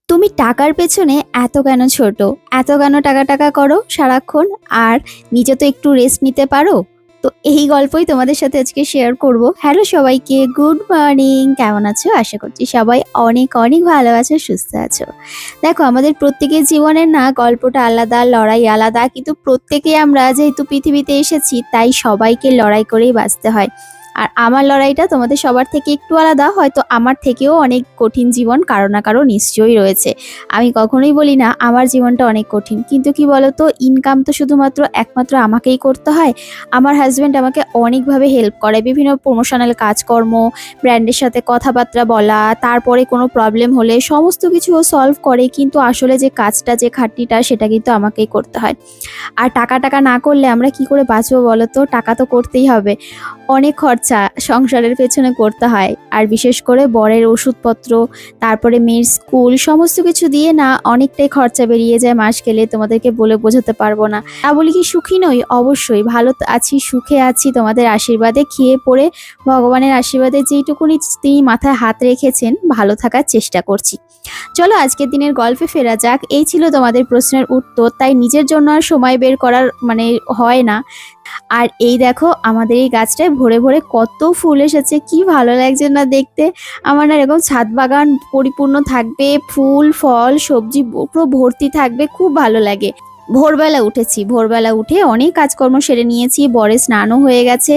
তুমি টাকার পেছনে এত কেন ছোট? এত কেন টাকা, টাকা করো সারাক্ষণ? আর নিজে তো একটু রেস্ট নিতে পারো? তো এই গল্পই তোমাদের সাথে আজকে শেয়ার করব। হ্যালো সবাইকে, গুড মর্নিং। কেমন আছো? আশা করছি সবাই অনেক, অনেক ভালো আছো, সুস্থ আছো। দেখো আমাদের প্রত্যেকের জীবনের না গল্পটা আলাদা, লড়াই আলাদা। কিন্তু প্রত্যেকেই আমরা যেহেতু পৃথিবীতে এসেছি তাই সবাইকে লড়াই করেই বাঁচতে হয়। আর আমার লড়াইটা তোমাদের সবার থেকে একটু আলাদা, হয়তো আমার থেকেও অনেক কঠিন জীবন কারো না কারো নিশ্চয়ই রয়েছে। আমি কখনোই বলি না আমার জীবনটা অনেক কঠিন, কিন্তু কি বলতো, ইনকাম তো শুধুমাত্র একমাত্র আমাকেই করতে হয়। আমার হাজব্যান্ড আমাকে অনেকভাবে হেল্প করে, বিভিন্ন প্রমোশনাল কাজকর্ম, ব্র্যান্ডের সাথে কথাবার্তা বলা, তারপরে কোনো প্রবলেম হলে সমস্ত কিছু ও সলভ করে, কিন্তু আসলে যে কাজটা, যে খাটনিটা, সেটা কিন্তু আমাকেই করতে হয়। আর টাকা টাকা না করলে আমরা কি করে বাঁচবো বলো তো? টাকা তো করতেই হবে। অনেক খরচা সংসারের পেছনে করতে হয়। আর বিশেষ করে বরের ওষুধপত্র, তারপরে মেয়ের স্কুল, সমস্ত কিছু দিয়ে না অনেকটাই খরচা বেরিয়ে যায় মাস গেলে, তোমাদেরকে বলে বোঝাতে পারবো না। তা বলি কি সুখী নই? অবশ্যই ভালো আছি, সুখে আছি তোমাদের আশীর্বাদে, খেয়ে পড়ে ভগবানের আশীর্বাদে যেইটুকুনি তিনি মাথায় হাত রেখেছেন, ভালো থাকার চেষ্টা করছি। চলো আজকের দিনের গল্পে ফেরা যাক। এই ছিল তোমাদের প্রশ্নের উত্তর। তাই নিজের জন্য আর সময় বের করার হয় না। আর এই দেখো আমাদের এই গাছটায় ভরে ভরে কত ফুল এসেছে, কি ভালো লাগছে না দেখতে। আমার না এরকম ছাদ বাগান পরিপূর্ণ থাকবে, ফুল ফল সবজি পুরো ভর্তি থাকবে, খুব ভালো লাগে। ভোরবেলা উঠেছি, ভোরবেলা উঠে অনেক কাজকর্ম সেরে নিয়েছি, বরের স্নানও হয়ে গেছে।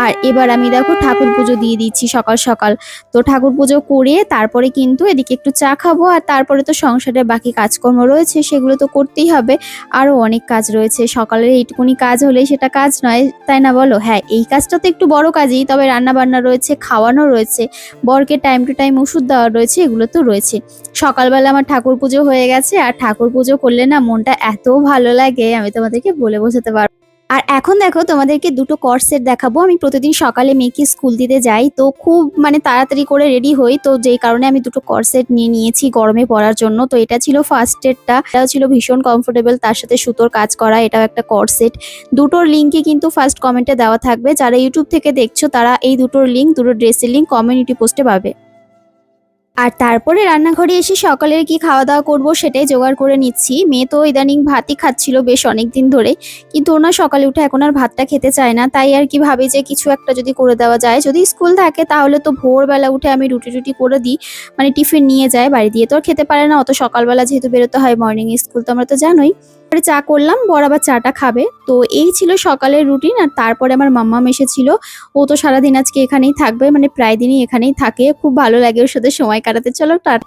আর এবার আমি দেখো ঠাকুর পুজো দিয়ে দিচ্ছি সকাল সকাল। তো ঠাকুর পুজো করে তারপরে কিন্তু এদিকে একটু চা খাবো, আর তারপরে তো সংসারের বাকি কাজকর্ম রয়েছে, সেগুলো তো করতেই হবে। আরও অনেক কাজ রয়েছে, সকালের এইটুকুনি কাজ হলেই সেটা কাজ নয়, তাই না বলো? হ্যাঁ, এই কাজটা তো একটু বড় কাজই, তবে রান্না বান্না রয়েছে, খাওয়ানো রয়েছে, বরকে টাইম টু টাইম ওষুধ দেওয়া রয়েছে, এগুলো তো রয়েছে। সকালবেলা আমার ঠাকুর পুজো হয়ে গেছে, আর ঠাকুর পুজো করলে না মনটা এত ভালো লাগে, আমি তোমাদেরকে বলে বোঝাতে পারবো না। আর এখন দেখো তোমাদেরকে দুটো কর্ড সেট দেখাবো। আমি প্রতিদিন সকালে মেয়েকে স্কুল দিতে যাই, তো খুব তাড়াতাড়ি করে রেডি হই, তো যেই কারণে আমি দুটো কর্ড সেট নিয়ে নিয়েছি গরমে পরার জন্য। তো এটা ছিল ফার্স্ট এডটা, এটাও ছিল ভীষণ কমফোর্টেবল, তার সাথে সুতোর কাজ করা, এটাও একটা কর্ড সেট। দুটোর লিঙ্কই কিন্তু ফার্স্ট কমেন্টে দেওয়া থাকবে। যারা ইউটিউব থেকে দেখছো তারা এই দুটোর লিঙ্ক, দুটো ড্রেসের লিঙ্ক কমিউনিটি পোস্টে পাবে। আর তারপরে রান্নাঘরে এসে সকালের কি খাওয়া দাওয়া করব সেটাই জোগাড় করে নিচ্ছি। মেয়ে তো ইদানিং ভাতই খাচ্ছিল বেশ অনেক দিন ধরে, কিন্তু ওনার সকালে উঠে এখন আর ভাতটা খেতে চায় না। তাই আর কি ভাবি যে কিছু একটা যদি করে দেওয়া যায়, যদি স্কুল থাকে তাহলে তো ভোরবেলা উঠে আমি রুটি টুটি করে দিই, টিফিন নিয়ে যায়, বাড়ি দিয়ে তো আর খেতে পারে না অত সকালবেলা, যেহেতু বেরোতে হয় মর্নিং স্কুল, তো আমরা তো জানোই। তারপরে চা করলাম, বর আবার চাটা খাবে। তো এই ছিল সকালের রুটিন। আর তারপরে আমার মাম্মাম এসেছিল, ও তো সারাদিন আজকে এখানেই থাকবে, প্রায় দিনই এখানেই থাকে, খুব ভালো লাগে ওর সাথে সময় কাটাতে। চলো টাটা।